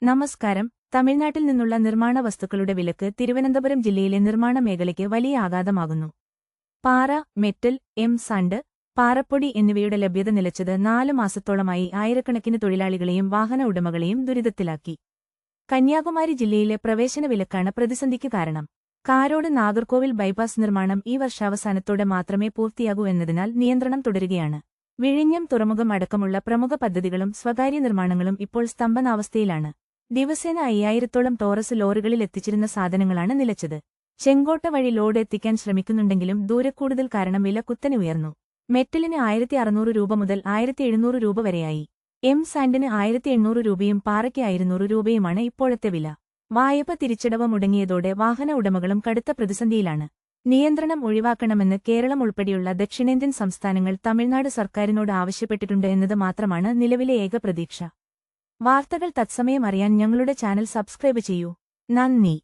നമസ്കാരം. തമിഴ്നാട്ടിൽ നിന്നുള്ള നിർമ്മാണ വസ്തുക്കളുടെ വിലക്ക് തിരുവനന്തപുരം ജില്ലയിലെ നിർമ്മാണ മേഖലയ്ക്ക് വലിയ ആഘാതമാകുന്നു. പാറ, മെറ്റൽ, സാൻഡ്, പാറപ്പൊടി എന്നിവയുടെ ലഭ്യത നിലച്ചത് 4 മാസത്തോളമായി ആയിരക്കണക്കിന് തൊഴിലാളികളെയും വാഹന ഉടമകളെയും ദുരിതത്തിലാക്കി. കന്യാകുമാരി ജില്ലയിലെ പ്രവേശന വിലക്കാണ് പ്രതിസന്ധിക്ക് കാരണം. കാരോട് നാഗർകോവിൽ ബൈപ്പാസ് നിർമ്മാണം ഈ വർഷാവസാനത്തോടെ മാത്രമേ പൂർത്തിയാകൂ എന്നതിനാൽ നിയന്ത്രണം തുടരുകയാണ്. വിഴിഞ്ഞം തുറമുഖം അടക്കമുള്ള പ്രമുഖ പദ്ധതികളും സ്വകാര്യ നിർമ്മാണങ്ങളും ഇപ്പോൾ സ്തംഭനാവസ്ഥയിലാണ്. ദിവസേന 5000-ഓളം ടോറസ് ലോറികളിൽ എത്തിച്ചിരുന്ന സാധനങ്ങളാണ് നിലച്ചത്. ചെങ്കോട്ട വഴി ലോഡ് എത്തിക്കാൻ ശ്രമിക്കുന്നുണ്ടെങ്കിലും ദൂരക്കൂടുതൽ കാരണം വില കുത്തനെ ഉയർന്നു. മെറ്റലിന് 1600 രൂപ മുതൽ 1700 രൂപ വരെയായി. സാൻഡിന് 1800 രൂപയും പാറയ്ക്ക് 500 രൂപയുമാണ് ഇപ്പോഴത്തെ വില. വായ്പ തിരിച്ചടവ് മുടങ്ങിയതോടെ വാഹന ഉടമകളും കടുത്ത പ്രതിസന്ധിയിലാണ്. നിയന്ത്രണം ഒഴിവാക്കണമെന്ന് കേരളം ഉൾപ്പെടെയുള്ള ദക്ഷിണേന്ത്യൻ സംസ്ഥാനങ്ങൾ തമിഴ്നാട് സർക്കാരിനോട് ആവശ്യപ്പെട്ടിട്ടുണ്ട് എന്നത് മാത്രമാണ് നിലവിലെ ഏക പ്രതീക്ഷ. വാർത്തകൾ തത്സമയം അറിയാൻ ഞങ്ങളുടെ ചാനൽ സബ്സ്ക്രൈബ് ചെയ്യൂ. നന്ദി.